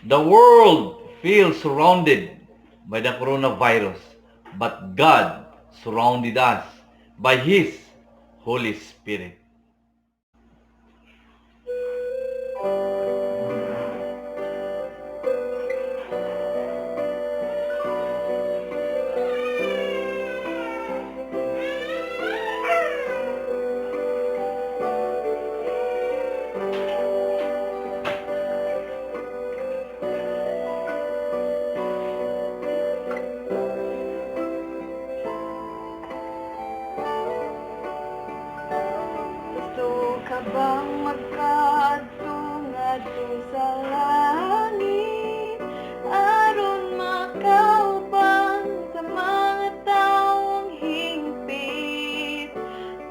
The world feels surrounded by the coronavirus, but God surrounded us by His Holy Spirit. Gusto ka bang magkaadto-ngadto sa langit aron makaubang sa mga taong hingpit?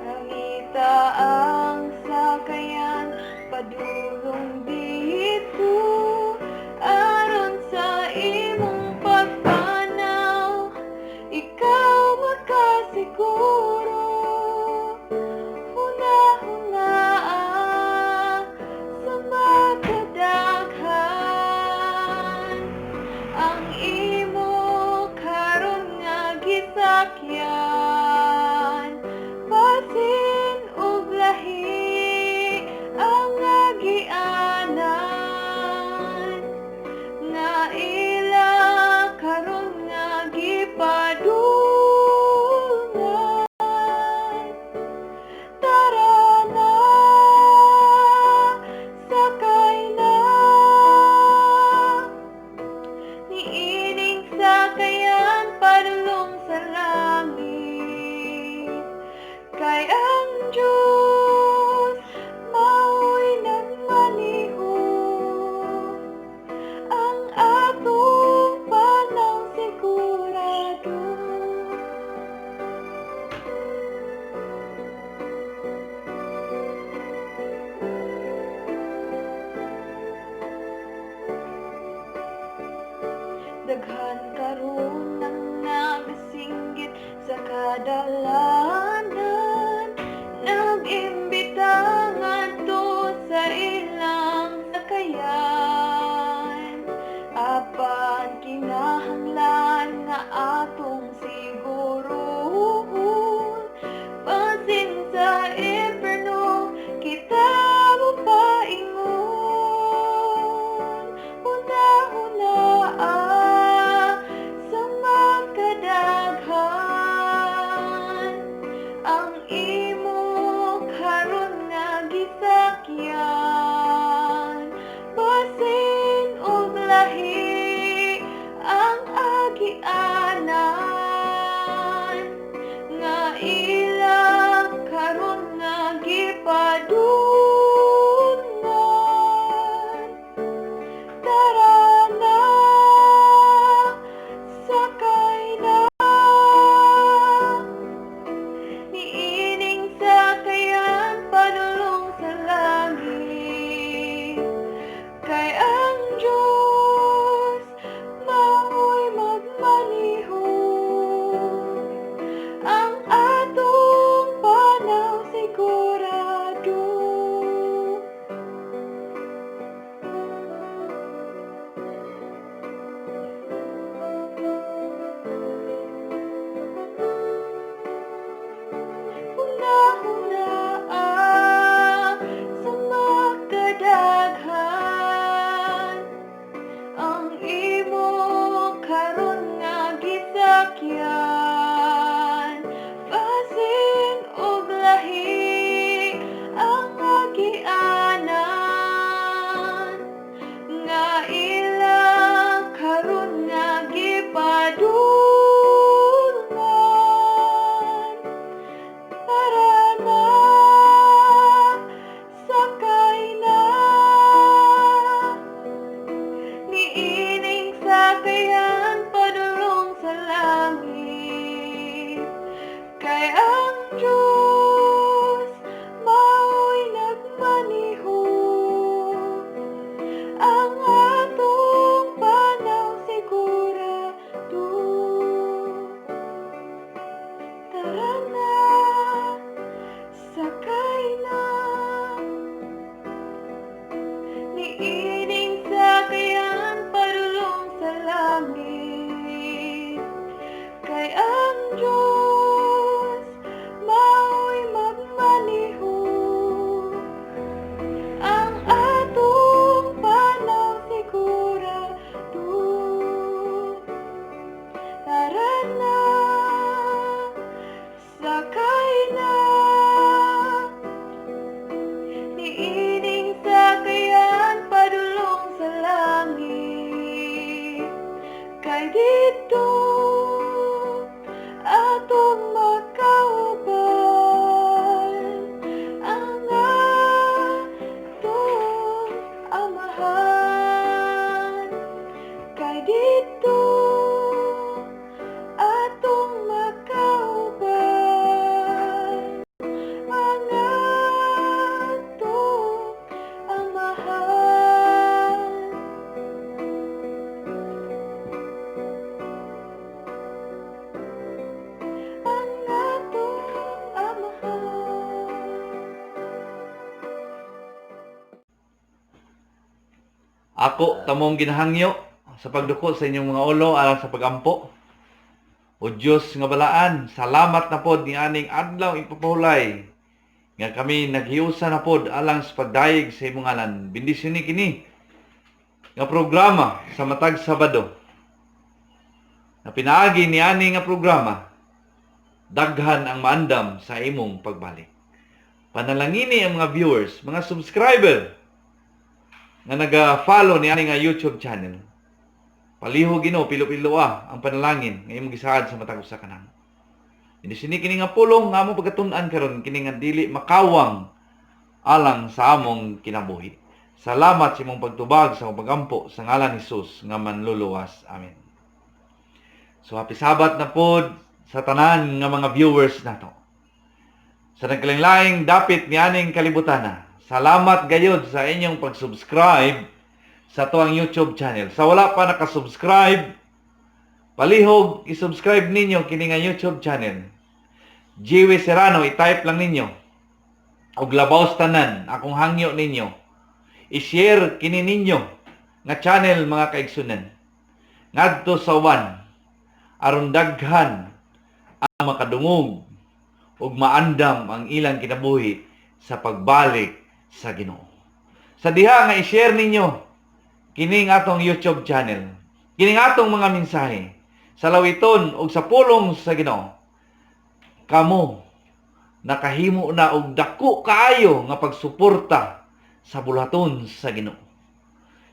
Nangita ang sakayan padulong dito aron sa imong pagpanaw, ikaw makasiguro. Huna-hunaa sa makadaghan ang imo karon nga gisakyan, basin ug lahi ang nagian Ako tamong ginahangyo sa pagduko sa inyong mga ulo alang sa pagampo. O Diyos nga balaan, salamat na pod ni aning adlaw ipapahulay nga kami naghiusa na pod alang sa pagdayeg sa imong ngalan. Bendisyon ni kini nga programa sa matag Sabado. Na pinaagi ni ani nga programa, daghan ang maandam sa imong pagbalik. Panalangini ang mga viewers, mga subscriber nga naga-follow ni ani nga YouTube channel. Palihog Ginoo, pilo-pilo ang panalangin nga imong gisaad sa matag usa ka namo. Hindi sini kini nga pulong nga among pagkatun-an karon kini nga dili makawang alang sa among kinabuhi. Salamat sa imong pagtubag sa imong pagampo sa ngalan ni Hesus nga manluluwas. Amen. So happy Sabat na pod sa tanan nga mga viewers nato. Sa nagkalain-laing dapit ni aning kalibutan. Salamat gayud sa inyong pag-subscribe sa tuang YouTube channel. Sa wala pa nakasubscribe, palihog i-subscribe ninyo kini nga YouTube channel. Jiwi Serrano, i-type lang ninyo. Og labaw tanan akong hangyo ninyo. I-share kini ninyo nga channel mga kaigsunan. Ngadto sa uban aron daghan ang makadungog ug maandam ang ilang kinabuhi sa pagbalik sa Ginoo. Sa diha nga i-share ninyo kining atong YouTube channel, kining atong mga mensahe sa lawiton ug sa pulong sa Ginoo, kamo nakahimo na og dako kaayo nga pagsuporta sa bulaton sa Ginoo.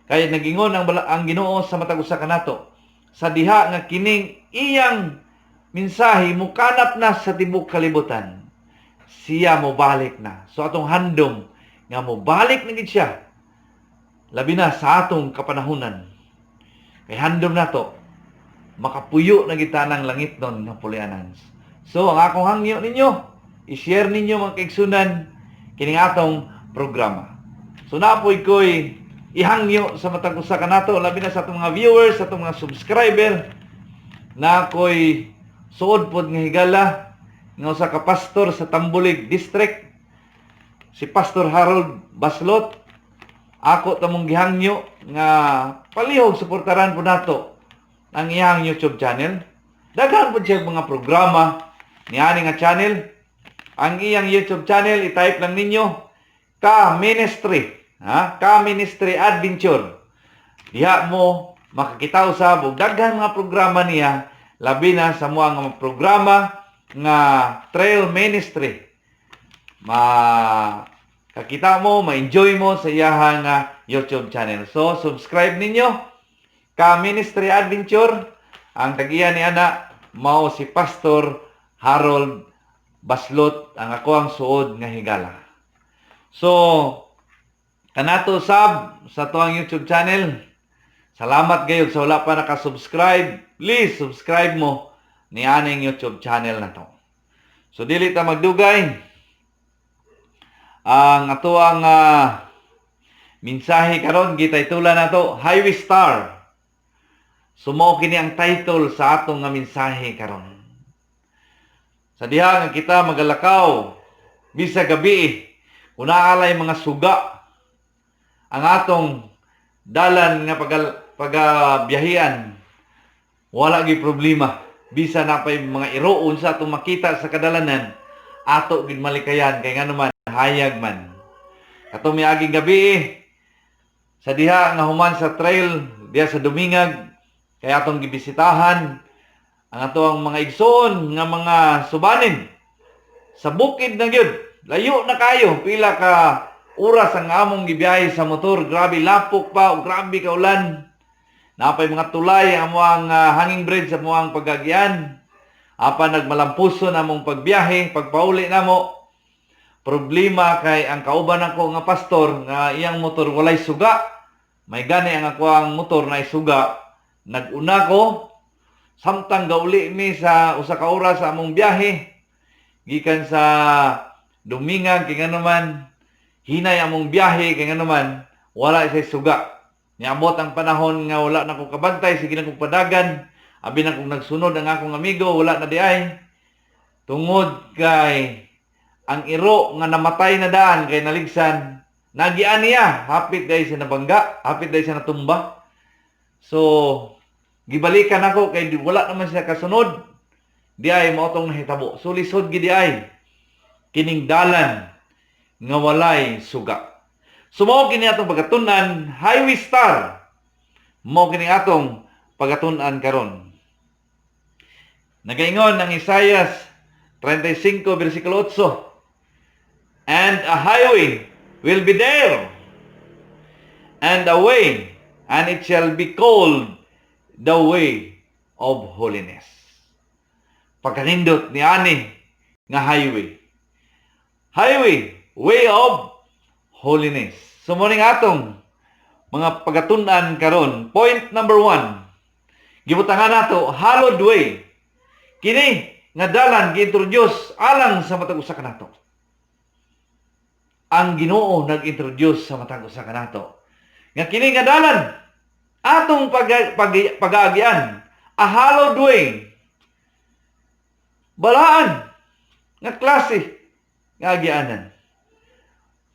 Kaya nagingon ang Ginoo sa matag usa kanato, sa diha nga kining iyang mensahe mukanap na sa tibuok kalibutan, siya mo balik na. So atong handom nga mo balik na gid siya, labi na sa atong kapanahunan. Kay handom na to, makapuyo na kita ng langit nun ng pulianan. So, ang akong hangyo ninyo, i-share ninyo mga kaigsunan kining atong programa. So, napoy ko'y ihangyo sa matag usa ka nato, labi na sa atong mga viewers, sa atong mga subscriber, na ako'y suod pod nga higala, nga usa ka pastor sa Tambulig District, si Pastor Harold Baslot. Ako tamong gihangyo nga palihog suportaran po nato ang iyang YouTube channel. Daghan po siya mga programa ni ani nga channel. Ang iyang YouTube channel, i-type lang ninyo Ka Ministry, Ka Ministry Adventure. Diha mo makakita usab og daghan mga programa niya, labi na sa mga programa nga trail ministry. Kakita mo, ma-enjoy mo sa iyahang YouTube channel. So, subscribe ninyo. Ka Ministry Adventure. Ang tagiya ni ana, mao si Pastor Harold Baslot, ang ako ang suod nga higala. So, kanato sab sa tuang YouTube channel. Salamat gayud sa wala pa nakasubscribe. Please, subscribe mo ni aning YouTube channel na to. So, dili ta magdugay. Ang atuang mensahe karon gitaytulan nato Highway Star. Sumo kini ang title sa atong nga mensahe karon. Sa diha nga kita magalakaw bisa gabi, unaalay mga suga ang atong dalan nga pagabiyahian. Wala gi problema. Bisa na pay mga iroon sa atong makita sa kadalanan, ato gid malikayan kay nganuman hayag man. Kato miaging gabi sa diha nga human sa trail diha sa Dumingag, kay atong gibisitahan ang atong mga igsoon nga mga subanin sa bukid na gyud. Layo na kayo, pila ka oras ang among gibiyahe sa motor. Grabe lapok pa, o grabe ka ulan. Napay mga tulay ang among hanging bridge sa among pagagyan. Apa nagmalampuson among pagbiyahe, pagpauli namo. Problema kay ang kauban ako nga pastor nga iyang motor walay suga. May gani ang ako ang motor na isuga. Nag-una ko samtang gauli mi sa usa ka oras sa among biyahe gikan sa Dumingag kay nganuman hinay among biyahe kay nganuman wala say suga. Niabot ang panahon nga wala na ko kabantay, sige na kong padagan. Abi na kong nagsunod ang akong amigo, wala na di ay. Tungod kay ang iro nga namatay na daan kay naligsan, Nagian niya, hapit dahil siya nabangga, hapit dahil siya natumba. So, gibalikan ako, kay wala naman siya kasunod. Di ay maotong nahitabo. So, lisod gidi ay, kining dalan, nga walay suga. So, mao kini atong pagatunan, highway star. Mao kini atong pagatunan karon. Nagaingon ang Isaias 35, versikulo 8. And a highway will be there, and a way, and it shall be called the way of holiness. Pagkanindot ni ani nga highway. Highway, way of holiness. So muning atong mga pagatunan karon. Point number 1. Gibutangan nato hallowed way. Kini nga dalan gi-introduce alang sa matag usa kanato. Ang Ginoo nag-introduce sa matag usa kanato. Nga kini nga dalan atong pag-aagian, a hallowed way. Balaan nga klase nga agianan.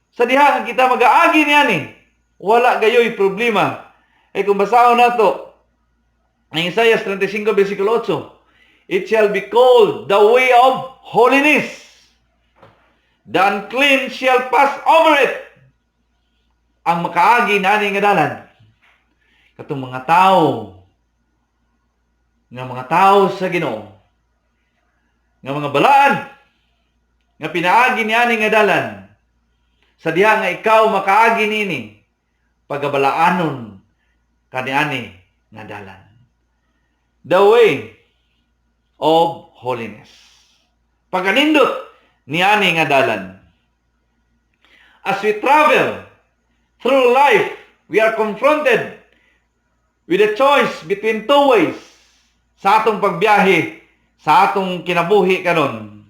Sa diha nga kita mag-aagi niani, wala gayoy problema. Ay kung basahon nato ang Isaias 35 versikulo 8, it shall be called the way of holiness. The unclean shall pass over it. Ang makaagi na nga dalan. Katong mga tao sa Ginoo, nga mga balaan, nga pinaagi niani nga dalan, sa diha nga ikaw makaagi nini, pagabalaanon kaniani nga dalan. The way of holiness. Pagkanindot niani nga dalan. As we travel through life, we are confronted with a choice between two ways. Sa atong pagbiyahe, sa atong kinabuhi karon,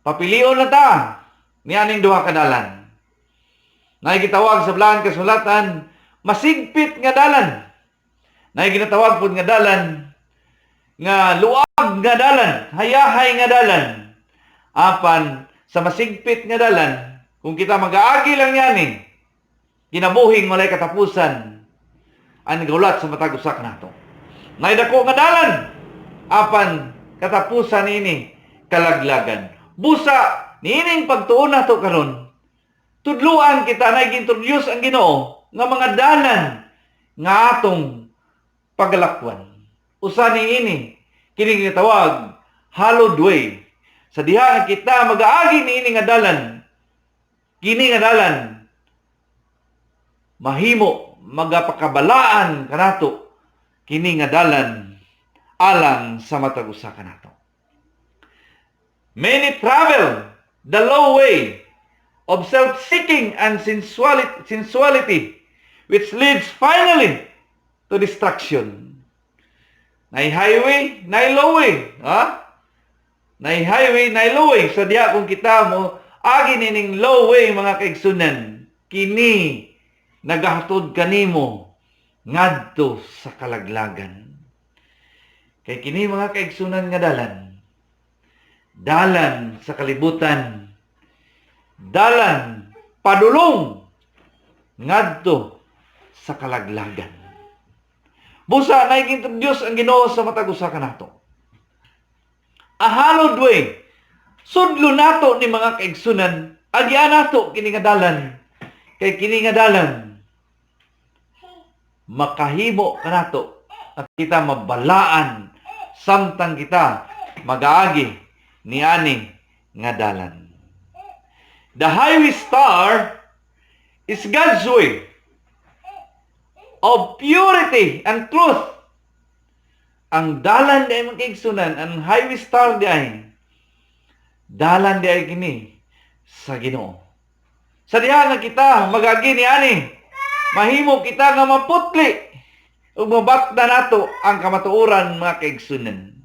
papilion na ta nianing duha ka dalan. Naigitawag sa blaan kasulatan, masigpit nga dalan. Naiginatawag pud nga dalan nga luag nga dalan, hayahay nga dalan. Apan sa masigpit nga dalan, kung kita mag-aagi lang yan kinabuhing walay katapusan, ang nagaulat sa matag usa kanato. Naidako nga dalan, apan katapusan ini kalaglagan. Busa niining pagtuon nato karon, tudluan kita na i-introduce ang Ginoo nga mga dalan nga atong pagalakwan. Usa niini kini gitawag hallowed way. Sa diha kita mag-aagi niini nga dalan, kini nga dalan mahimo magapakabalaan kanato, kini nga dalan alang sa matag usa kanato. Many travel the low way of self-seeking and sensuality, which leads finally to destruction. Nay highway, nay low way, ha? Nay highway, nay low way. Sa diha kung kita mo agi nining low way mga kaigsunan, kini nagahatod kanimo ngadto sa kalaglagan. Kay kini mga kaigsunan nga dalan sa kalibutan, dalan padulong ngadto sa kalaglagan. Busa na i-introduce ang Ginoo sa matag usa kanato. A hallowed way. Sudlo nato ni mga kaigsunan, agian nato kini nga dalan. Kay kini nga dalan makahimo kanato at kita mabalaan samtang kita mag-aagi niani nga dalan. The highway star is God's way of purity and truth. Ang dalan di ay magkaigsunan, ang highway star di ay dalan di ay kini sa Ginoo. Sa diha nga kita magagi niani, mahimo kita nga maputli ug mabatda nato ang kamatuoran mga kaigsunan.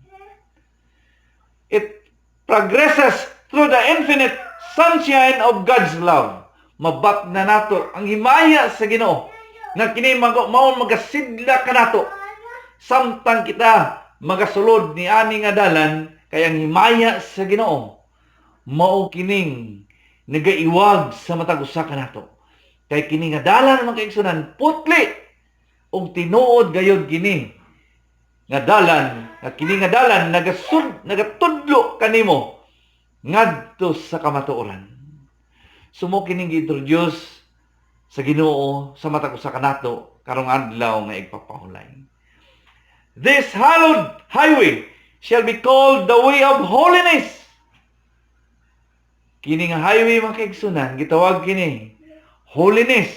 It progresses through the infinite sunshine of God's love. Mabatda nato ang himaya sa Ginoo nga kini mao magasidla kanato samtang kita magasulod ni ani nga dalan, kay ang himaya sa Ginoo mao kining nagaiwag sa matag usa kanato. Kay kini nga dalan mga kaigsunan putli ug tinuod gayud kini nga dalan, nga kini nga dalan nagatudlo kanimo ngadto sa kamatuoran. Sumo kining gi-introduce sa Ginoo sa matag usa ka nato karong adlaw nga igpapahulay. This hallowed highway shall be called the way of holiness. Kini nga highway mga kaigsunan gitawag kini holiness.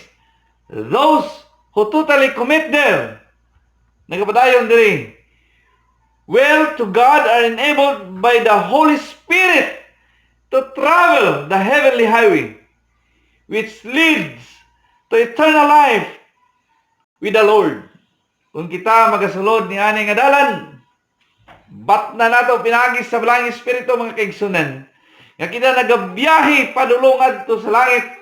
Those who totally commit there, nagapadayon diri, well to God are enabled by the Holy Spirit to travel the heavenly highway, which leads to eternal life with the Lord. Kung kita magasulod ni ani nga dalan, bat na nato pinagis sa Balangin Espiritu mga kaigsunan, nga kita nagabiyahe padulong adto sa langit.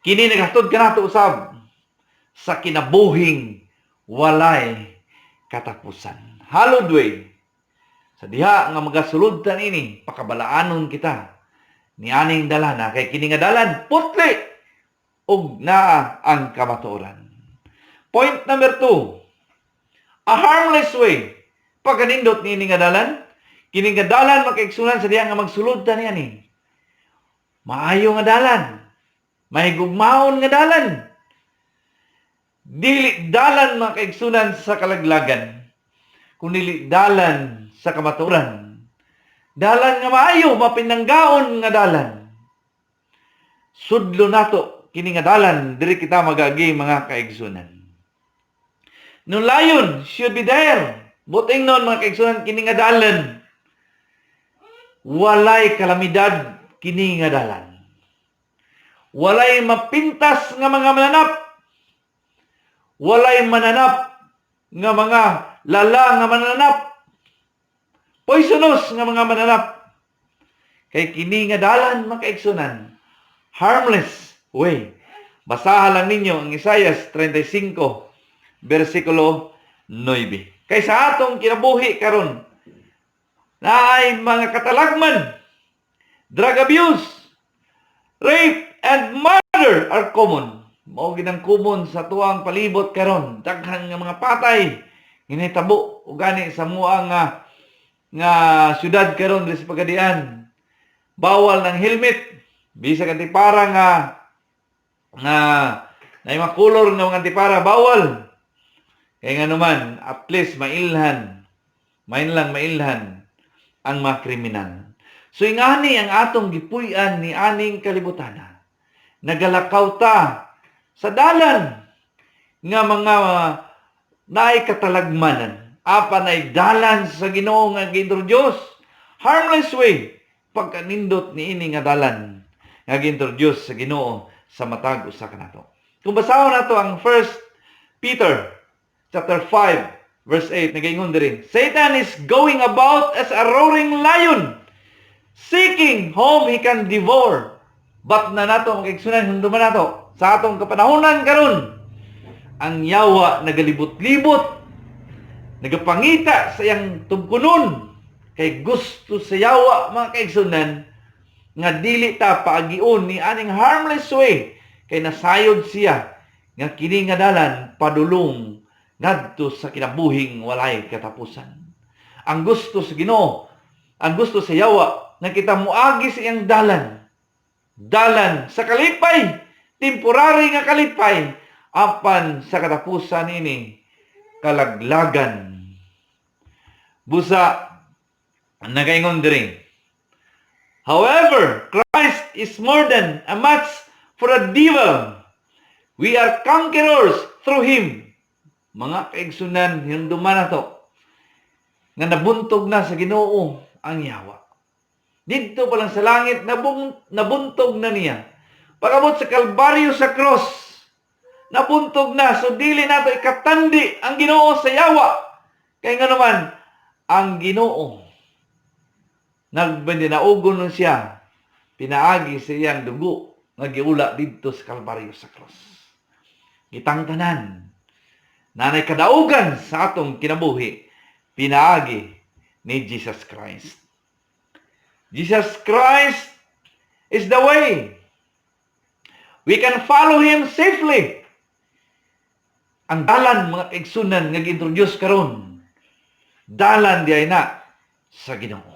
Kini naghatod ka nato usab sa kinabuhing walay katapusan. Hallowed way. Sa diha nga magasulodtan ini, pakabalaanon kita ni aning dalana kay kini nga dalan putli ug naa ang kamatuoran. Point number 2. A harmless way. Pagkanindot ni ini nga dalan, kini nga dalan makaigsunan sa diha nga magsulodtan niya ni. Maayo nga dalan. Mahigugmaon nga dalan. Dili dalan mga kaigsunan sa kalaglagan, kundi dalan sa kamaturan. Dalan nga maayo, mapinanggaon nga dalan. Sudlo nato, kini nga dalan, diri kita magagi mga kaigsunan. No layon should be there. Buting nun mga kaigsunan, kini nga dalan. Walay kalamidad, kini nga dalan. Walay mapintas nga mga mananap. Walay mananap nga mga lala nga mananap. Poisonous nga mga mananap. Kay kini nga dalan makaigsunan. Harmless way. Basahan lang ninyo ang Isaias 35 versikulo 9. Kay sa atong kinabuhi karon naay mga katalagman, drug abuse, rape and murder are common. Mao ginang common sa tuang palibot karon. Daghan nga mga patay ginahitabo ug gani sa muang nga syudad karon diri sa Pagadian. Bawal ng helmet. Bisag antipara nga nay mga color nga mga antipara bawal. Kay nga naman at least mailhan ang mga kriminal. So ingani ang atong gipuy-an ni aning kalibutana. Nagalakaw ta sa dalan nga mga naay katalagmanan. Apa naay dalan sa Ginoo nga gi-introduce. Harmless way. Pagkanindot ni ini nga dalan nga gi-introduce sa Ginoo sa matag usa kanato. Kung basahon nato ang 1 Peter chapter 5 verse 8 nagaingon diri, Satan is going about as a roaring lion, seeking whom he can devour. But na nato magigsunan hunduman nato sa atong kapanahonan karon, ang yawa nagalibot-libot, nagapangita sa iyang tugkunon, kay gusto sa yawa mga kaigsunan nga dili ta paagiun ni aning harmless way, kay nasayod siya nga kini nga dalan padulong ngadto sa kinabuhing walay katapusan. Ang gusto sa Ginoo, ang gusto sa yawa nga kita muagi sa iyang dalan sa kalipay, temporary nga kalipay, apan sa katapusan ini kalaglagan. Busa nagaingon diri, however, Christ is more than a match for a devil. We are conquerors through Him. Mga kaigsunan, hinduman na to, nga nabuntog na sa Ginoo ang yawa. Dito pa lang sa langit, nabuntog na niya. Pagabot sa Kalbaryo sa cross, nabuntog na. So dili nato ikatandi ang Ginoo sa yawa. Kaya nga naman, ang Ginoo, nagbandinaugon nun siya, pinaagi sa iyang dugo, nga giula dito sa Kalbaryo sa cross. Itang tanan, nanay kadaugan sa atong kinabuhi, pinaagi ni Jesus Christ. Jesus Christ is the way. We can follow Him safely. Ang dalan, mga kaigsunan, nga gi-introduce karon, dalan diay na sa Ginoo.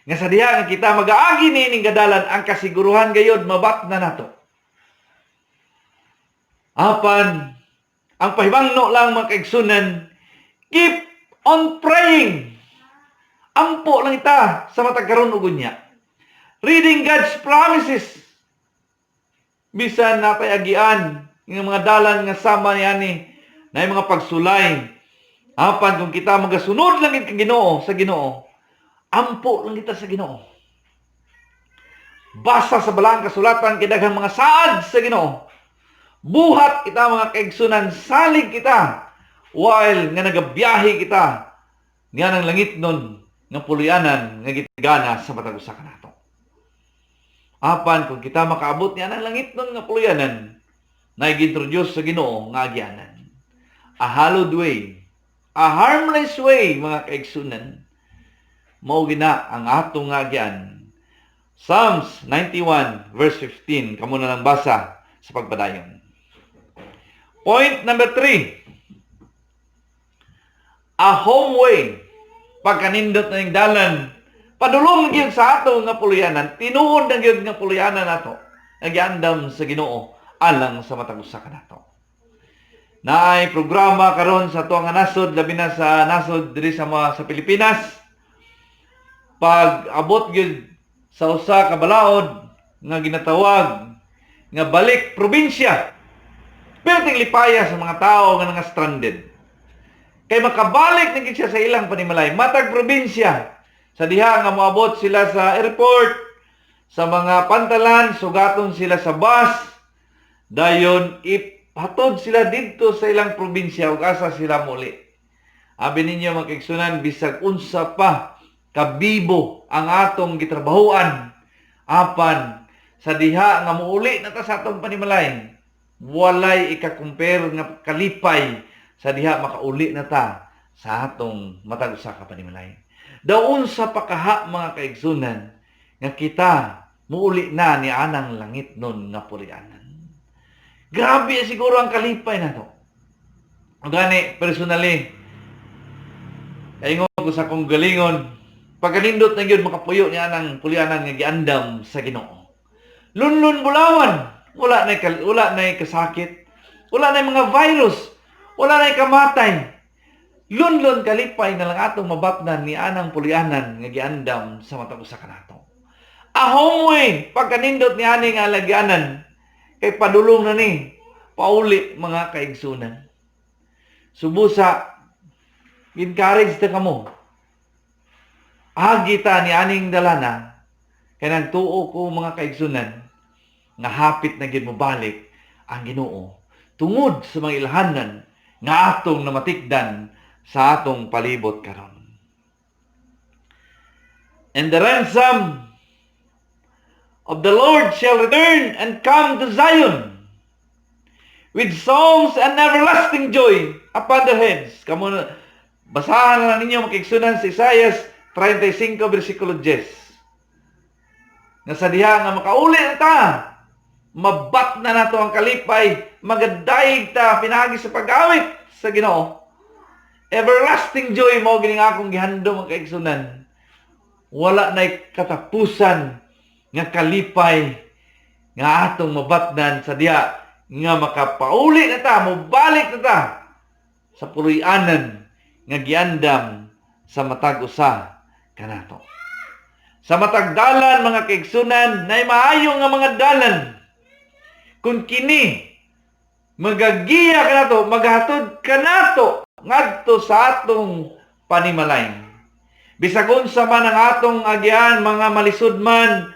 Nga sa diha nga kita mag-aagi niining gadalan, ang kasiguruhan gayod mabat na nato. Apan, ang pahibangno lang mga kaigsunan, keep on praying. Ampo lang ita sa matag karon ug unya. Reading God's promises. Bisan napay agian ng mga dalan nga sama niani na mga pagsulay. Apan kung kita magasunod lang kay Ginoo sa Ginoo, ampo lang kita sa Ginoo. Basa sa balaang kasulatan kay daghang mga saad sa Ginoo. Buhat kita mga kaigsunan, salig kita while nga nagabiyahe kita nga ng langit nun nga pulyanan nga gitigana sa matag usa ka nato. Apan kung kita makaabot niya ng langit nun nga pulyanan na i-introduce sa Ginoo nga agyanan. A hallowed way, a harmless way, mga kaigsunan, mao gina ang atong nga agyan. Psalms 91 verse 15, kamo na lang basa sa pagpadayon. Point number 3. A home way. Pagkanindot na yung dalan, padulong gyud sa ato nga pulyanan, tinuod na gyud nga pulyanan nato, nagyandam sa Ginoo alang sa matag usa ka nato. Naay programa karon sa ato nga nasod, labi na sa nasod diri sa Pilipinas. Pag abot gyud sa usa ka balaod nga ginatawag nga balik probinsya. Perting lipaya sa mga tao nga nga stranded. Kay makabalik na siya sa ilang panimalay, matag probinsya. Sa diha nga moabot sila sa airport, sa mga pantalan, sugaton sila sa bus, dayon ihatod sila dito sa ilang probinsya ug asa sila muli. Abi ninyo mga kaigsunan, bisag unsa pa kabibo ang atong gitrabahuan, apan sa diha nga muuli na ta sa atong panimalay, walay ika-compare nga kalipay sa diha makauli na ta sa atong matag usa ka panimalay. Daon sa pakaha mga kaigsunan nga kita muuli na ni anang langit nun nga pulyanan. Grabe siguro ang kalipay na to. Gani personally, kaingon ko sa kong galingon, pagkanindot na yun makapuyo ni anang pulyanan nga giandam sa Ginoo. Lunlun bulawan, wala na kasakit, wala na mga virus, wala na kamatay. Lunlun kalipay na lang atong mabatnan ni anang pulyanan nga giandam sa matag usa ka nato. Ahomoy pagkanindot ni ani nga lagyanan kay padulong na ni pauli mga kaigsunan. Subusa encourage ta kamo. Agi ta ni aning dalana kay nagtuo ko mga kaigsunan nga hapit na gid mo balik ang Ginoo tungod sa mga ilhanan nga atong namatikdan sa atong palibot karon. And the ransom of the Lord shall return and come to Zion with songs and everlasting joy upon their heads. Kamu basahan na ninyo makigsunan sa Isaiah 35 versikulo 10. Nga sa diha nga makauli na ta, mabat na nato ang kalipay, magadayig ta pinagi sa pag-awit sa Ginoo. Everlasting joy mo gining akong gihandom ang kaigsunan. Wala na'y katapusan nga kalipay nga atong mabatnan sa diha nga makapauli na ta, mobalik na ta sa pulyanan nga giandam sa matag usa kanato. Sa matag dalan mga kaigsunan, nay maayo nga mga dalan. Kung kini magagiya kanato, maghatod kanato ngadto sa atong panimalay. Bisag unsa man ang atong agian, mga malisud man,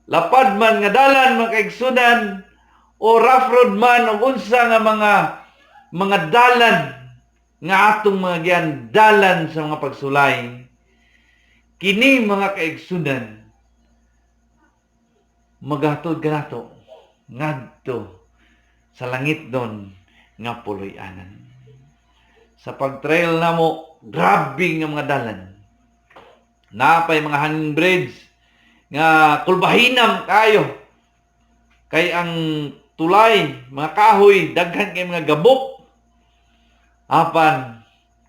lapad man nga dalan mga kaigsunan, o rough road man, o unsa nga mga dalan nga atong mga agian, dalan sa mga pagsulay. Kini mga kaigsunan, maghatod kanato ngadto sa langit don nga pulyanan. Sa pag-trail na mo, grabe nga mga dalan. Napay mga hanging bridge nga kulbahinam kayo. Kay ang tulay, mga kahoy, daghan kay mga gabok. Apan,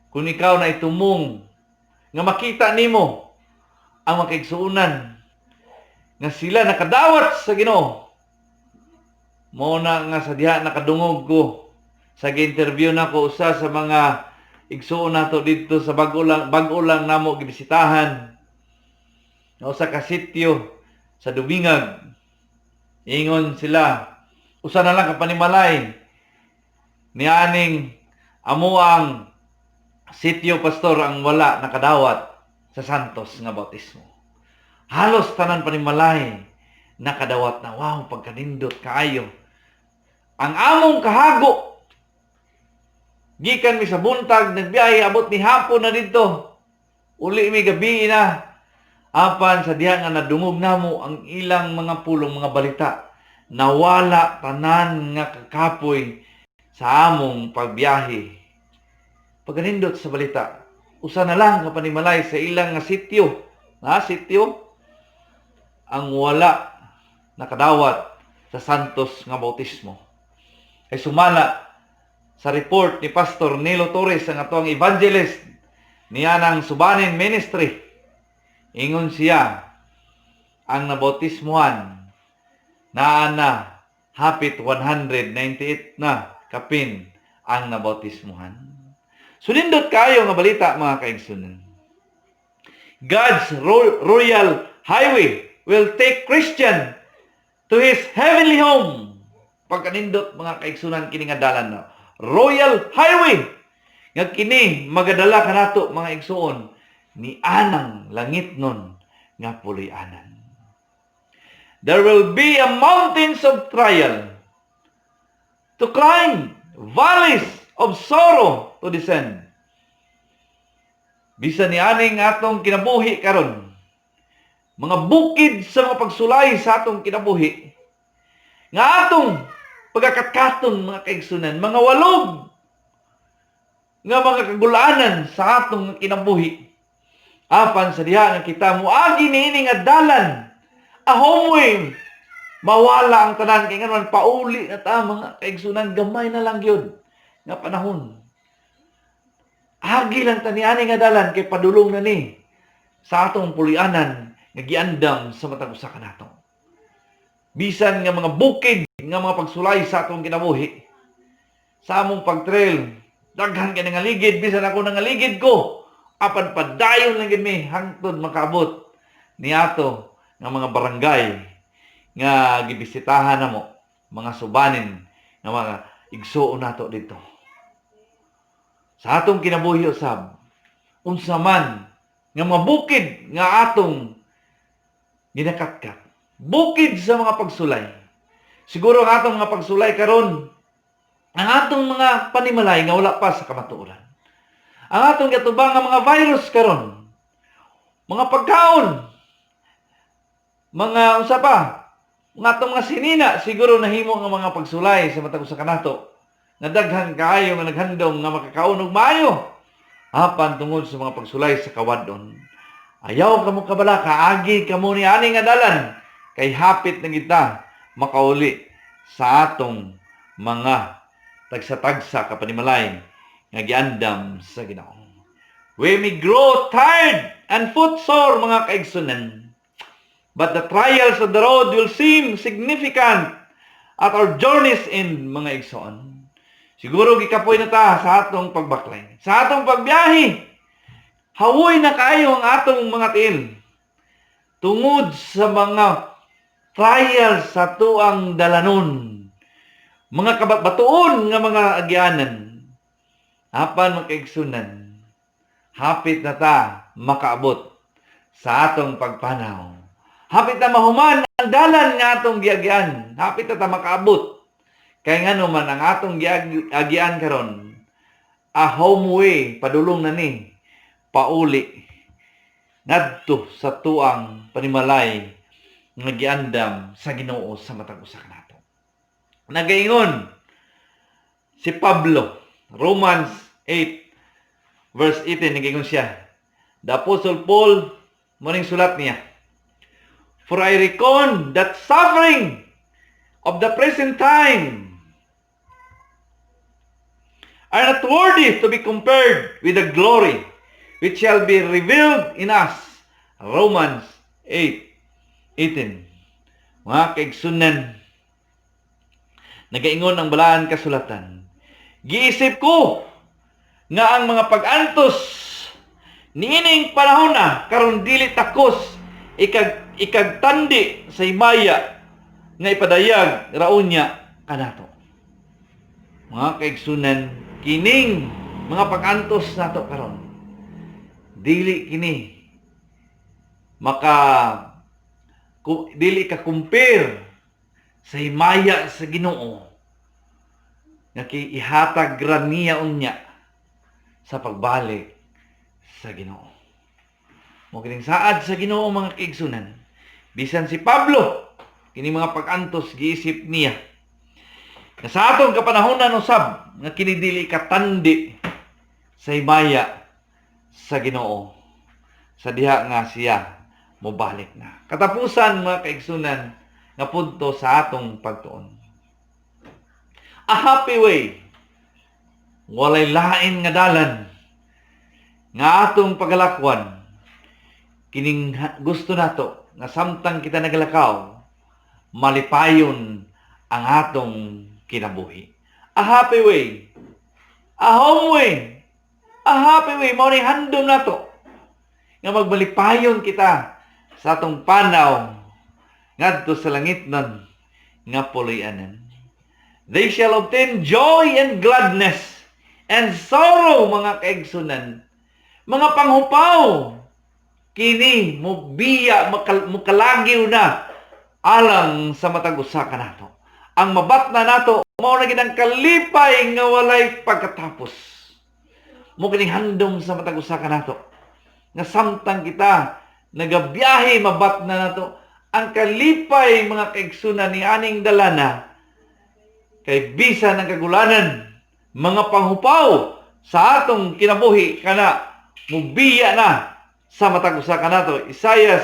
kung ikaw na itumong, nga makita nimo ang makaigsuunan, nga sila nakadawat sa Ginoo. Mao na nga sa diha nakadungog ko sa gi-interview nako usa sa mga igsuon nato dito sa bag-o lang namo gibisitahan. Nga usa ka sitio sa Dubingag. Ingon sila, usa na lang ka panimalay nianing amo ang sitio pastor ang wala nakadawat sa Santos nga bautismo. Halos tanan panimalay nakadawat na. Wow, pagkanindot kaayo. Ang among kahago, gikan mi sa buntag, nagbiyahe, abot ni hapon na dito. Uli mi gabi na. Apan sa diha nga nadungog namo ang ilang mga pulong mga balita. Nawala tanan nga kakapoy sa among pagbiyahe. Pagkanindot sa balita, usa na lang ka panimalay sa ilang nga sitio. Sitio ang wala nakadawat sa Santos nga bautismo. Ay sumala sa report ni Pastor Nilo Torres ang atong evangelist niya ng Subanen Ministry. Ingon siya, ang nabautismuhan na hapit 198 na kapin ang nabautismuhan. Sunindot kayo nga balita mga kaigsunan. God's royal highway will take Christian to his heavenly home. Pagkanindot mga kaigsunan kini nga dalan na royal highway nga kini magadala kanato mga igsuon ni anang langit nun nga puloy-anan. There will be a mountains of trial to climb, valleys of sorrow to descend. Bisan ni aning atong kinabuhi karon, mga bukid sa mga pagsulay sa atong kinabuhi, nga atong pagkakatkaton mga kaigsunan, mga walog nga mga kagulaanan sa atong kinabuhi. Apan sa diha nga kita muagi niini nga dalan, a homeway, mawala ang tanan kay nganon pauli na ta mga kaigsunan, gamay na lang gyud nga panahon. Agi lang taniani nga dalan kay padulong na ni sa atong pulianan nga giandam sa matag usa kanato. Bisan nga mga bukid nga mga pagsulay sa atong kinabuhi, sa among pagtrail, daghan ka nga ligid, bisan ako nangaligid ko, apan padayon lang gid mi hangtod makaabot niato nga mga barangay nga gibisitahan namo, mga subanin nga mga igsuon nato dito. Sa atong kinabuhi usab, unsa man nga mga bukid nga atong ginakatkat, bukid sa mga pagsulay. Siguro ang atong mga pagsulay karon, ang atong mga panimalay nga wala pa sa kamatuoran. Ang atong gatubang nga mga virus karon, mga pagkaon, mga unsa pa, mga atong mga sinina, siguro nahimo nga mga pagsulay sa matag usa kanato, nga daghan kaayo nga naghandom nga makakaon og maayo. Apan tungod sa mga pagsulay sa kawadon, ayaw kamo kabala, kaagi kamo ni ani nga dalan, kay hapit na kita makauli sa atong mga tagsa-tagsa kapanimalay nga giandam sa Ginoo. We may grow tired and footsore mga kaigsunan, but the trials of the road will seem significant at our journeys end mga igsoon. Siguro gikapoy na ta sa atong pagbaklay, sa atong pagbiyahe. Hawoy na kayo ang atong mga tiil tungod sa mga trials sa tuang dalanon, mga kabatuon nga mga agyanan. Apan makaigsunan, hapit na ta makaabot sa atong pagpanaw. Hapit na mahuman ang dalan nga atong giagyan. Hapit na ta makaabot. Kay ngano man ang atong giagyan karon, a homeway, padulong na ni, pauli ngadto sa tuang panimalay nga giandam sa Ginoo sa matag usa kanato. Nagaingon si Pablo, Romans 8 verse 18, nagaingon siya. The Apostle Paul, maring sulat niya, for I reckon that suffering of the present time are not worthy to be compared with the glory which shall be revealed in us. Romans 8:18. Mga kaigsunan, nagaingon ang balaan kasulatan. Giisip ko nga ang mga pag-antos niining panahon na karon dili takos ikagtandi sa himaya nga ipadayag raunya kanato. Mga kaigsunan, kining mga pag-antos nato karon dili kini dili ka compare sa himaya sa Ginoo nga ihatag ra niya unya sa pagbalik sa Ginoo. Mo kining saad sa Ginoo mga kaigsunan, bisan si Pablo kini mga pag-antos giisip niya na sa atong kapanahonan usab nga kini dili katandi sa himaya sa Ginoo sa diha nga siya mobalik na. Katapusan mga kaigsunan nga punto sa atong pagtuon. A happy way, walay lain nga dalan nga atong pagalakwan kining gusto nato nga samtang kita nagalakaw malipayon ang atong kinabuhi. A happy way, a home way, a happy way, mao ni handom nato nga magbalipayon kita sa atong panaw ngadto sa langitnon nga puloy-anan. They shall obtain joy and gladness and sorrow, mga kaigsunan. Mga panghupaw, kini mobiya mukalagyo na alang sa matag usa ka nato. Ang mabatna nato mao na gid ang kalipay nga walay pagkatapos. Mo kining handom sa matag usa ka nato. Nga samtang kita nagabiyahe mabatna nato ang kalipay, mga kaigsunan, ni aning dalana kay bisan ng kagulanan, mga panghupaw sa atong kinabuhi kana mubiya na sa matag usa ka nato. Isaiah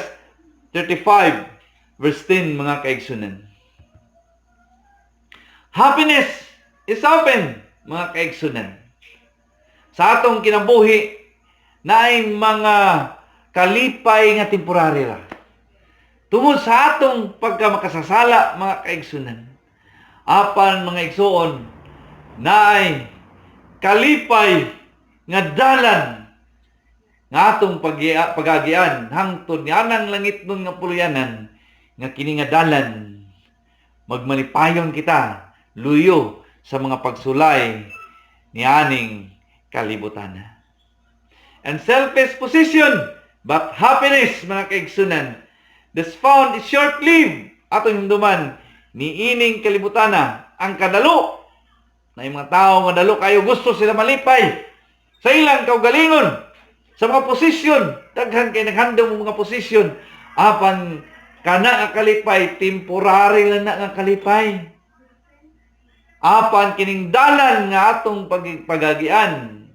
35 verse 10, mga kaigsunan. Happiness is open, mga kaigsunan. Sa atong kinabuhi naay mga kalipay nga temporary ra. Tungod sa atong pagkamakasasala, mga kaigsunan, apan mga igsoon naay kalipay nga dalan nga atong pagagian hangtod nianang langit nun nga puluyanan nga kini nga dalan magmalipayon kita luyo sa mga pagsulay ni aning kalibutan. And selfish position but happiness, mga kaigsunan, this found is short-lived. Atong hinduman ni ining kalibutana ang kadalo na yung mga tao nga dalo kayo gusto sila malipay sa ilang kaugalingon sa mga posisyon, daghan kay naghandom mga posisyon, apan kana nga kalipay temporary lang na nga kalipay. Apan kining dalan nga atong pagagian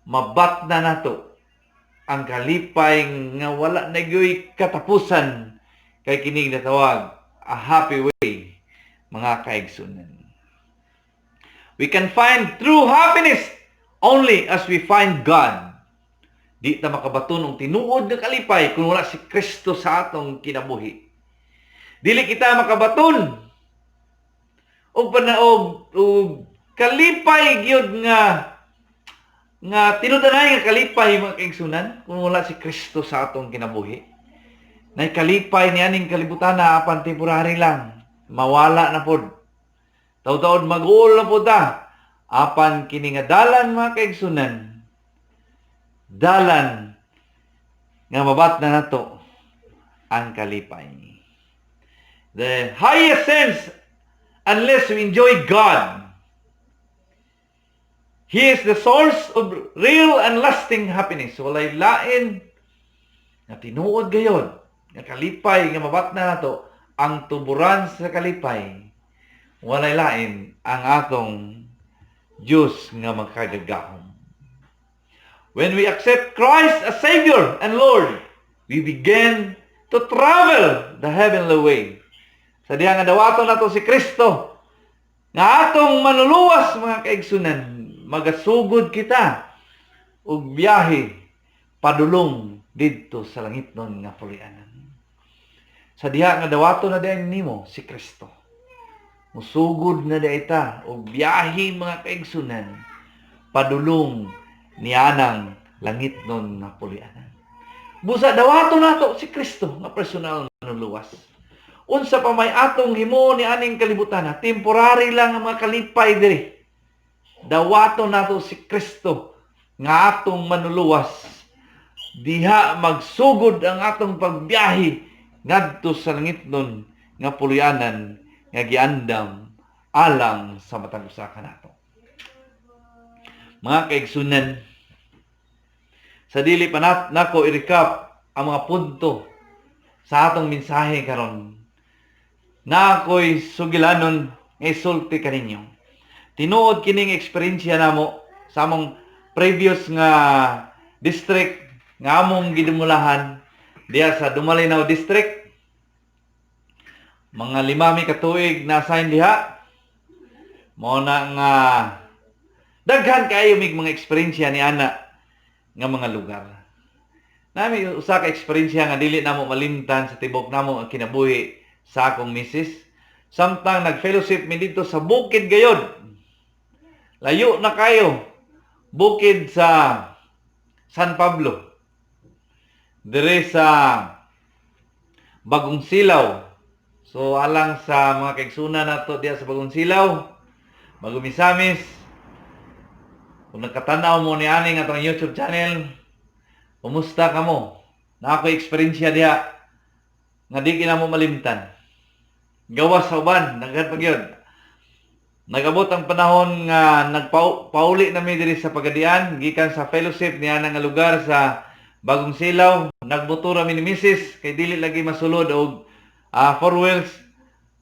mabat na nato ang kalipay nga wala na gyoy katapusan kay kining natawag a happy way, mga kaigsunan. We can find true happiness only as we find God. Di ta makabaton og tinuod nga kalipay kung wala si Kristo sa atong kinabuhi. Dili kita makabaton og panaog og kalipay gyud nga tinudanay nga kalipay, mga kaigsunan, kung wala si Kristo sa atong kinabuhi. Nay kalipay nianing kalibutan na apan temporary lang, mawala na pod. Taud-taud mag-uol na pod ta. Apan kini nga dalan, mga kaigsunan, dalan nga mabat na nato ang kalipay. The highest sense, unless we enjoy God, He is the source of real and lasting happiness. Walay lain nga tinuod gayon nga kalipay nga mabat na nato ang tuburan sa kalipay. Walay lain ang atong Diyos nga magkagagahom. When we accept Christ as Savior and Lord, we begin to travel the heavenly way. Sa diha nga dawaton nato si Kristo nga atong manuluwas mga kaigsunan, magasugod kita og biyahe padulong didto sa langitnon nga pulianan. Sa diha nga dawaton na diyan nimo si Kristo. Musugod na daita og biyahe mga kaigsunan padulong nianang langitnon nga pulianan. Busa dawaton nato si Kristo nga personal nga manuluwas. Unsa pa may atong himo ni aning kalibutan, temporary lang ang mga kalipay diri. Dawaton nato si Kristo nga atong manuluwas. Diha magsugod ang atong pagbiyahe ngadto sa langitnon nga pulianan nga giandam alang sa matag usa kanato. Mga kaigsunan, sa dili pa nako i-recap ang mga punto sa atong mensahe karon, na ako'y sugilanon nga isulti kaninyo. Tinuod kining eksperyensya namo sa among previous nga district nga among gidumulahan diya sa Dumalinaw District. Mga 5 ka tuig na assign diha. Mao na nga daghan kayo mig mga eksperyensya ni ana nga mga lugar. Nami usa ka eksperyensya nga dili namo malimtan sa tibok namo ang kinabuhi sa akong misis. Samtang nag-fellowship mi dito sa bukid gayod. Layo na kayo. Bukid sa San Pablo. Dire sa Bagong Silaw. So alang sa mga kaigsunan nato diya sa Bagong Silaw, Bagong Misamis, kung nagkatanaw mo ni aning atong YouTube channel, kumusta ka mo? Na ako'y eksperyensya diya nga di na mo malimtan. Gawas sa uban, naghan pagyod. Nagabot ang panahon nga nagpauli na mi diri sa Pagadian, gikan sa fellowship niya nga lugar sa Bagong Silaw. Nagmotora mi ni Mrs. kay dili lagi masulod og 4 wheels.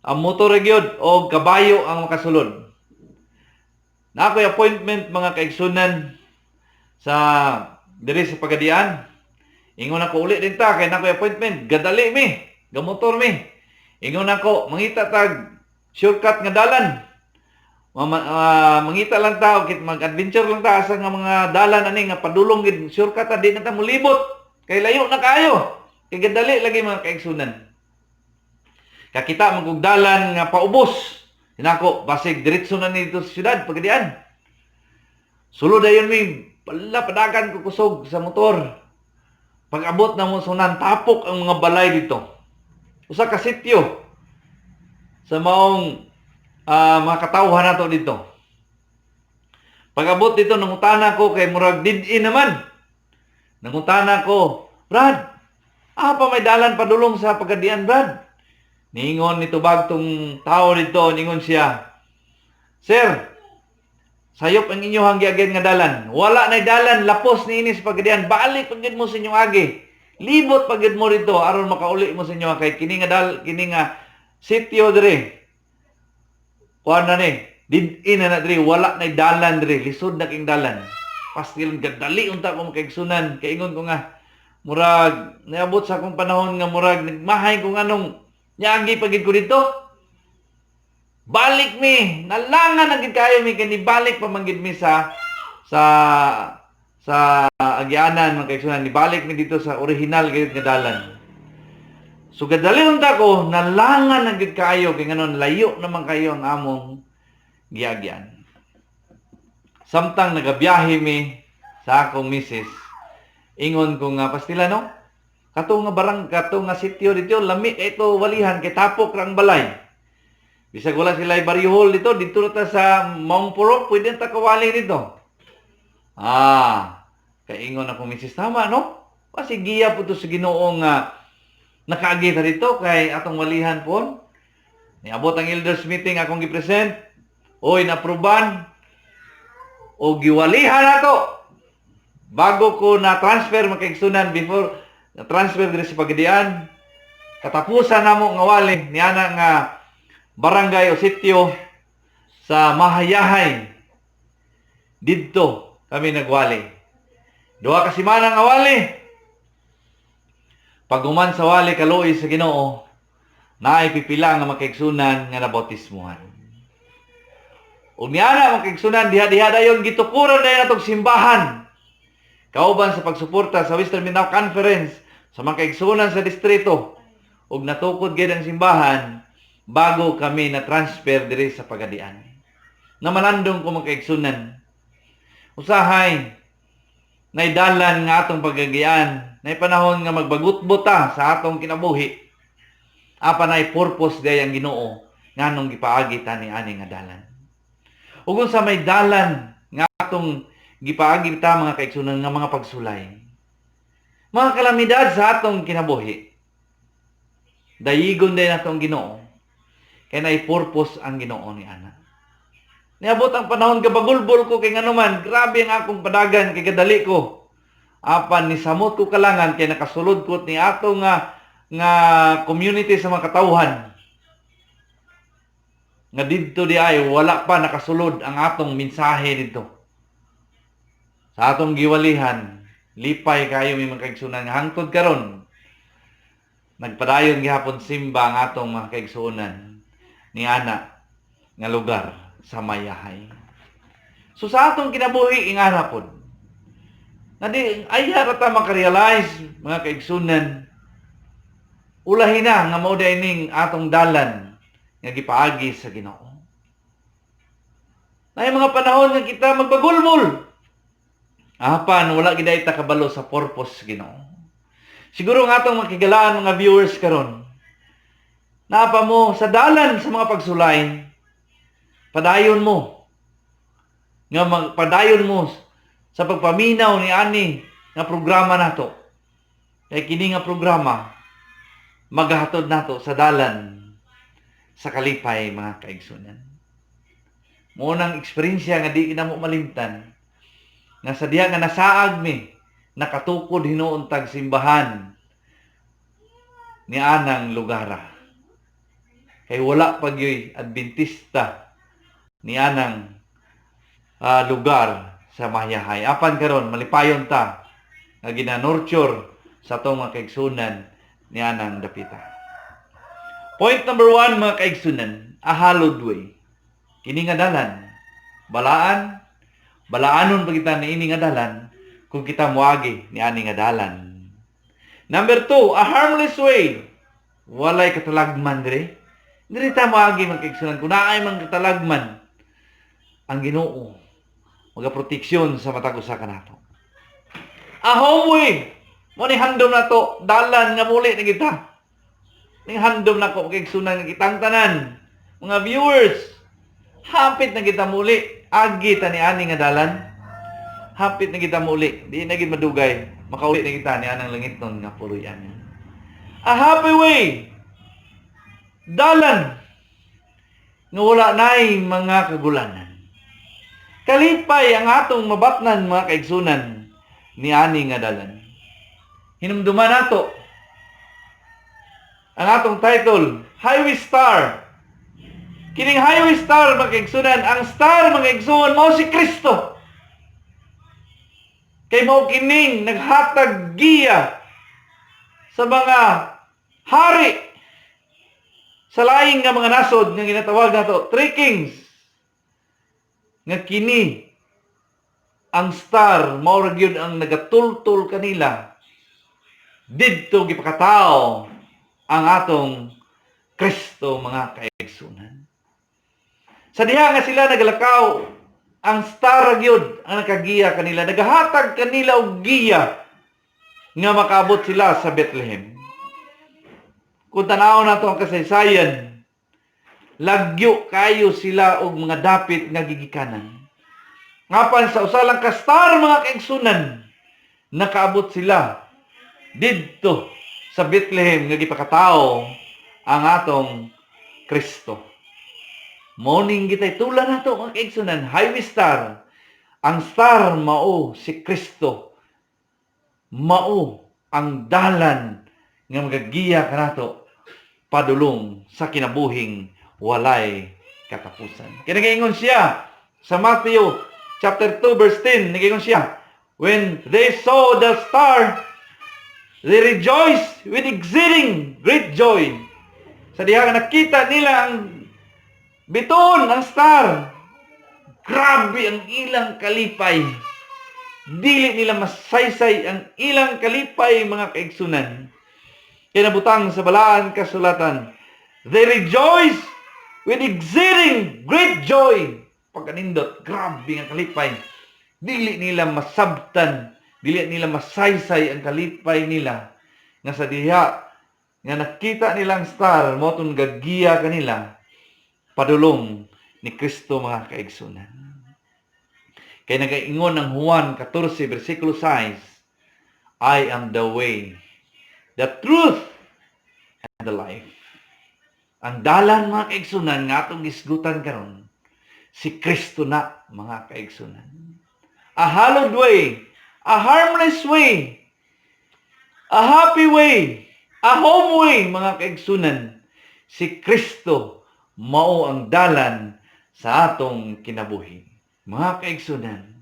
Ang motor gyud og kabayo ang makasulod. Na ako'y appointment mga kaigsunan sa diri sa Pagadian. Ingon ako uli din ta kay nako'y appointment, gadali mi, gamotor mi. Ingon ako mangita tag shortcut nga dalan. Mangita lang ta kit mag-adventure lang ta sa nga mga dalan ani nga padulong gid shortcut ta di na ta molibot kay layo na kayo. Kay gadali lagi mga kaigsunan. Kakita magug dalan nga paubos. Hinako basig diretso na ni dito sa syudad Pagadian. Sulod ayon mi padagan ko kusog sa motor. Pag-abot na mo sunan tapok ang mga balay dito. Usa ka sityo sa maong mga katawhan nato dito. Pag-abot dito nangutana ko kay murag did-in naman. Nangutana ko, Brad, pa may dalan padulong sa Pagadian, Brad? Ningon nito bagtong tao dito, ningon siya, Sir, sayop ang inyong giagyan nga dalan. Wala na dalan, lapos ni inis Pagadian. Balik pagid mo sa inyong agi. Libot pagid mo dito aron makauli mo sa inyo kay kini nga sitio dire. Kuan na ni, did-in na dire, wala na dalan dire, lisod na king dalan. Pastil gadali unta ko makaigsunan kay ingon ko nga murag niabot sa akong panahon nga murag nagmahay ko nganong niagi pagid ko dito. Balik mi, nalangan na gid kayo mi kani balik pa man gid mi sa agianan mga kaigsunan, ni balik mi dito sa original gayud nga dalan. So gadali unta ko nalangan na gid kayo kay nganon layo naman kayo ang among giagyan. Samtang nagabiyahe mi sa akong misis, ingon ko nga pastila no, kato nga sitio dito lami ito walihan kay tapok rang balay. Bisag wala sila barihol dito na ta sa Mount Purok, pwede ta kawali dito. Kay ingon ako misis tama no? Kasi giya po to sa Ginoo nga nakaagi ta dito kay atong walihan po. Niabot ang elders meeting akong gipresent. Oy naapruban o giwalihan nato. Bago ko na-transfer makaigsunan before na-transfer diri sa Pagadian, katapusan namo nga wali niana nga barangay o sitio sa Mahayahay. Didto kami nagwali. 2 ka semana nga wali. Pag human sa wali kaluoy sa Ginoo, naay pipila nga mga kaigsunan nga nabautismuhan. Ug niana mga kaigsunan diha dayon gitukuran dayon atong simbahan. Kauban sa pagsuporta sa Western Mindanao Conference sa mga kaigsunan sa distrito ug natukod gyud ang simbahan bago kami na transfer diri sa Pagadian. Namalandong ko mga kaigsunan. Usahay naidalan nga atong pagagian, nay panahon nga magbagut-but ta sa atong kinabuhi. Apa nay purpose day ang Ginoo nganong gipaagi ta ni ani nga dalan. Ug sa may dalan nga atong gipaagi ta mga kaigsunan nga mga pagsulay. Mga kalamidad sa atong kinabuhi. Dayigon day natong Ginoo. Kay nay purpose ang Ginoo ni ana. Niabot ang panahon gabagulbol ko kay nganuman, grabe ang akong padagan kay kadali ko. Apan ni samot ko kalangan kay nakasulod ko ni ato nga community sa mga katawhan. Nga didto di ay wala pa nakasulod ang atong mensahe dito. Sa atong giwalihan, lipay kayo may mga kaigsunan nga hangtod karon. Nagpadayon gihapon simba ang atong mga kaigsunan ni ana nga lugar sa Mayahay. So sa atong kinabuhi ingana pod. Nadi ay harata makarealize mga kaigsunan. Ulahin na nga mao dining atong dalan nga gipaagi sa Ginoo. Nay mga panahon nga kita magbagulmol. Apan wala gid ta kabalo sa purpose Ginoo. Siguro nga atong makigalaan mga viewers karon. Napa mo sa dalan sa mga pagsulay, padayon mo nga padayon mo sa pagpaminaw ni ani nga programa nato. Kay kini nga programa magahatod nato sa dalan sa kalipay mga kaigsunan. Mo nang eksperyensya nga di na mo malimtan nga sa diha nga nasaag mi nakatukod hinuon tag simbahan ni anang lugara. Kay wala pagyoy Adventista ni anang lugar sa Mayahay. Apan karon malipayon ta nga ginanurture sa atong mga kaigsunan ni anang dapita. Point number 1 mga kaigsunan, a hallowed way. Kini nga dalan, balaanon pa kita ni ini nga dalan kung kita moagi ni ani nga dalan. Number 2, a harmless way. Walay katalagman diri. Diri ta moagi mga kaigsunan kung naay man katalagman ang Ginoo magaproteksyon sa matag usa kanato. A home way. Mo ni handom nato dalan nga muli ni kita. Ning handom nako kaigsunan nga kitang tanan. Mga viewers, hapit na kita muli agi ta ni ani nga dalan. Hapit na kita muli, di na gid madugay, makauli na kita ni anang langitnon nga puloy-an. A happy way. Dalan nga wala nay mga kagulanan. Kalipay ang atong mabatnan mga kaigsunan ni ani nga dalan. Hinumduman nato ang atong title, Highway Star. Kining Highway Star mga kaigsunan, ang star mga kaigsunan mao si Kristo. Kay mao kining naghatag giya sa mga hari sa laing nga mga nasod nga ginatawag nato three kings. Nga kini ang star mao ra gyud ang nagatultol kanila didto gipakatao ang atong Kristo mga kaigsunan. Sa diha nga sila nagalakaw, ang star gyud ang nakagiya kanila, nagahatag kanila og giya nga makaabot sila sa Bethlehem. Kung tanaw nato ang kasaysayan, lagyo kayo sila og mga dapit nga gigikanan. Ngapan sa usalang ka star mga kaigsunan, nakaabot sila didto sa Bethlehem nga gipakatao ang atong Kristo. Morning gitay tulan nato mga kaigsunan, highway star. Ang star mao si Kristo. Mao ang dalan nga magagiya kanato padulong sa kinabuhing walay katapusan. Kaya nagaingon siya sa Matthew chapter 2 verse 10, nagaingon siya, when they saw the star, they rejoiced with exceeding great joy. Sa diha nga nakita nila ang biton, ang star. Grabe ang ilang kalipay. Dili nila masaysay ang ilang kalipay, mga kaigsunan. Kinabutang sa balaan kasulatan, they rejoice with exceeding great joy. Pagkanindot, grabe ang kalipay. Dili nila masabtan, dili nila masaysay ang kalipay nila. Nga sa diha, nga nakita nilang star, motong gagiya kanila, padulong ni Kristo, mga kaigsunan. Kaya nagaingon ng Juan 14, versikulo 6, I am the way, the truth, and the life. Ang dalan, mga kaigsunan, nga atong gisgutan karon, si Kristo na, mga kaigsunan. A hallowed way, a harmless way, a happy way, a home way, mga kaigsunan. Si Kristo mao ang dalan sa atong kinabuhi. Mga kaigsunan,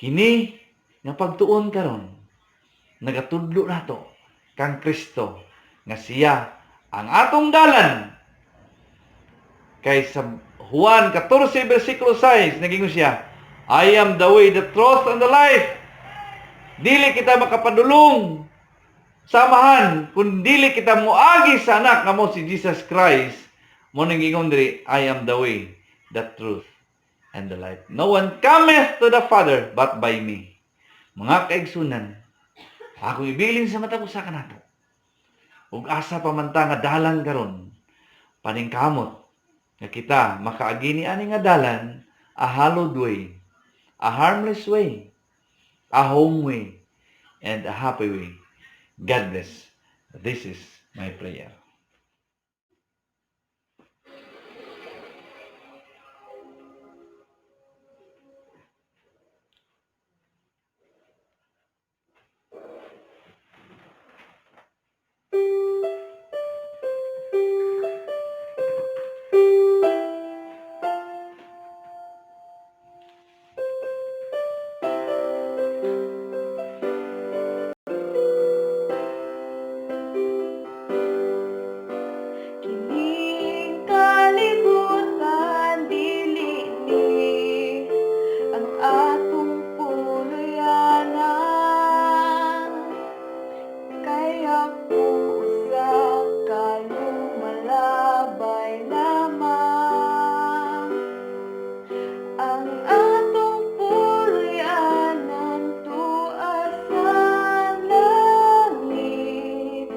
kini nga pagtuon karon, nagatudlo nato kang Kristo nga siya ang atong dalan. Kay sa Juan 14 versikulo 6 nagingon siya, I am the way, the truth, and the life. Dili kita makapadulong samahan kung dili kita moagi sa anak nga mo si Jesus Christ. Mo ningingon diri, I am the way, the truth, and the life. No one cometh to the Father but by me. Mga kaigsunan, ako ibilin sa matag usa kanato. Ug asa pamanta nga dalan karon, paningkamot nga kita makaagi ni ani nga dalan, a hallowed way, a harmless way, a home way, and a happy way. God bless. This is my prayer. Kining kalibutan dili ni ang atong puluyanan. Kaya po usa ka lumalabay lamang. Ang atong puluyanan tuas sa langit,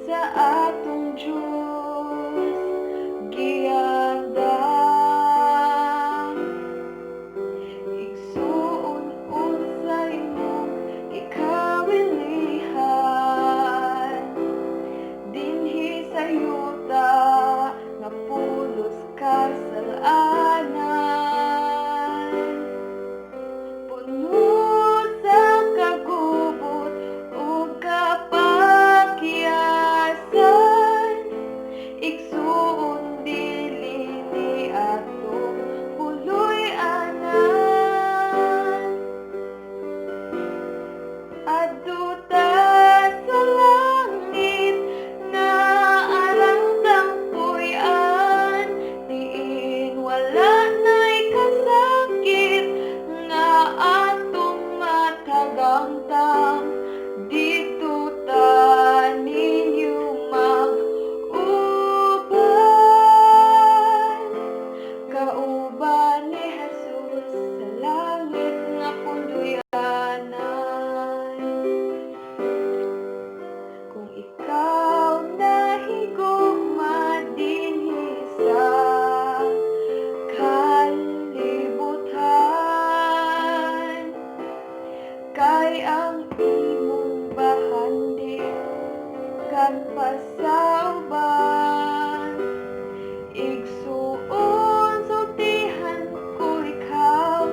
sa atong Diyos giandam. Igsuon unsay imong ikawilihan, dinhi sa yuta nga pulos kasalanan. Puno sa kagubot ug kapakyasan, igsuon dili ni atong puloy-anan. Adto ta sa langit nga arang tangpuy-an, diin wala na'y kasakit nga atong matagamtam. Dito ta ninyo mag-uban, kauban ni Jesus sa langit nga puluyanan. Kung ikaw nahigugma dinhi sa kalibutan, kay ang imong bahandit kan pasauban. Igsuon sultihan ko ikaw,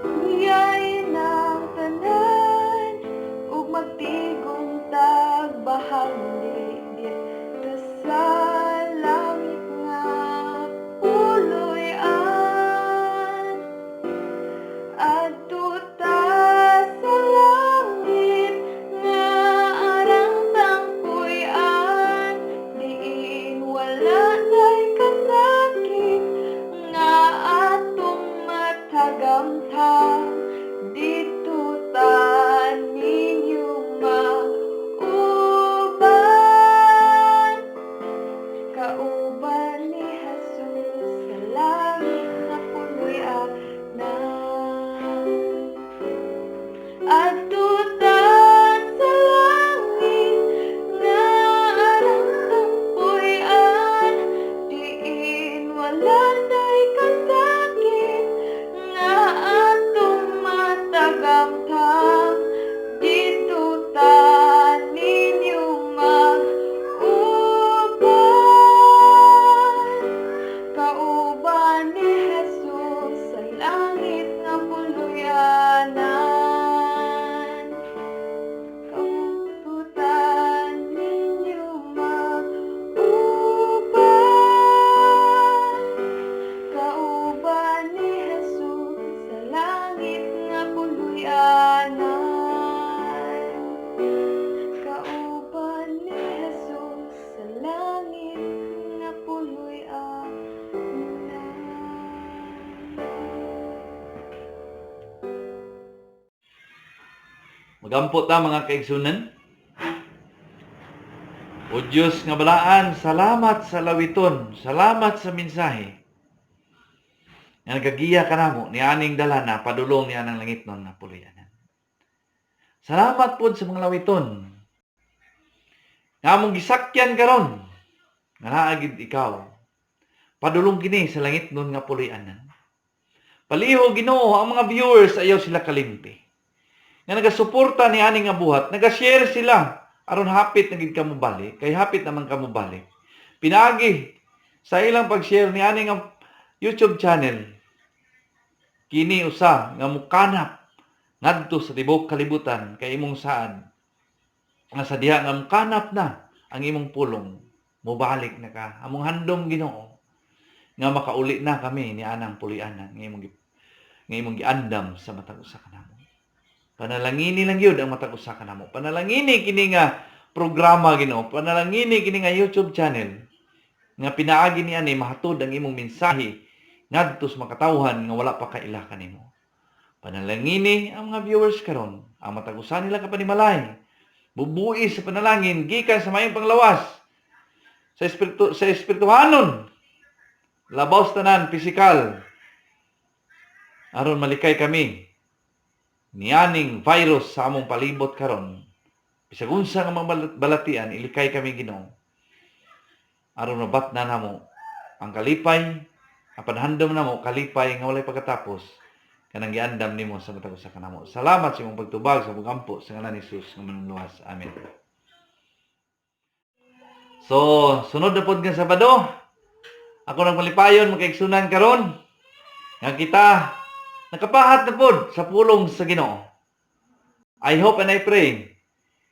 kuyain ang tanan, ug magtigom tag bahandi dito sa langit nga puloy-an. Adto ta sa langit nga arang tangpuy-an, wala na'y kasakit nga atong matagamtang dito ta ninyo mag-uban. Kauban ni Jesus sa langit nga puluyanan. Kauban ninyo mag-uban. Kauban ni Jesus sa langit nga puluyanan. Kauban ni Jesus sa langit nga puluyanan. Magampo ta mga kaigsunan. O Diyos nga balaan, salamat sa lawiton, salamat sa mensahe. Nga nagagiya ka namo ni aning dalana padulong niya ng langit nun na puluyanan. Salamat po sa mga lawiton. Nga mong gisakyan karon, nga naagid ikaw. Padulong kini sa langit nun nga puluyanan. Paliho Ginoo ang mga viewers ayaw sila kalimpi. Nga nagasuporta ni aning nga buhat, nagashare sila aron hapit na gid kamo balik, kay hapit naman kamo balik. Pinagi sa ilang pag-share ni aning nga YouTube channel. Kini usa nga mukanap ngadto sa tibuok kalibutan kay imong saan. Nga sa diha nga mukanap na ang imong pulong, mubalik na ka. Among handom Ginoo nga makauli na kami ni anang puluyanan nga imong giandam sa matag usa ka namo. Panalangini lang yun ang matag usa ka namo. Panalangini kini nga programa Ginoo. Panalangini kini nga YouTube channel nga pinaagi ni ani mahatod ang imong mensahe ngadto sa makatawhan nga wala pa kaila kanimo. Panalangini ang mga viewers karon ang matag usa nila ka panimalay. Bubuhi sa panalangin gikan sa mayong panglawas sa espirituhanon. Labaw tanan pisikal. Aron malikay kami nianing virus sa among palibot karon. Bisag unsa nga mga balatian, ilikay kami Ginoo. Aron mabat na namo ang kalipay, ang panhandom namo kalipay nga walay pagkatapos kanang giandam nimo sa matag usa ka namo. Salamat sa imong pagtubag sa pagampo sa ngalan ni Jesus nga manunluwas. Amen. So, sunod na pod nga Sabado, ako nang malipayon makaigsunan karon nga kita nakapahat na pod sa pulong sa Ginoo. I hope and I pray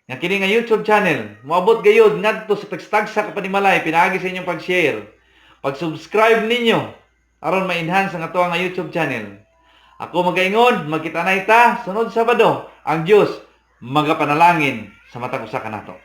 nga kini nga YouTube channel moabot gayud ngadto sa tagstagsa ka panimalay pinaagi sa inyong pag-share, pag-subscribe ninyo aron ma-enhance ang ato nga YouTube channel. Ako magaingon, magkita na ita sunod Sabado. Ang Dios magapanalangin sa matag usa ka nato.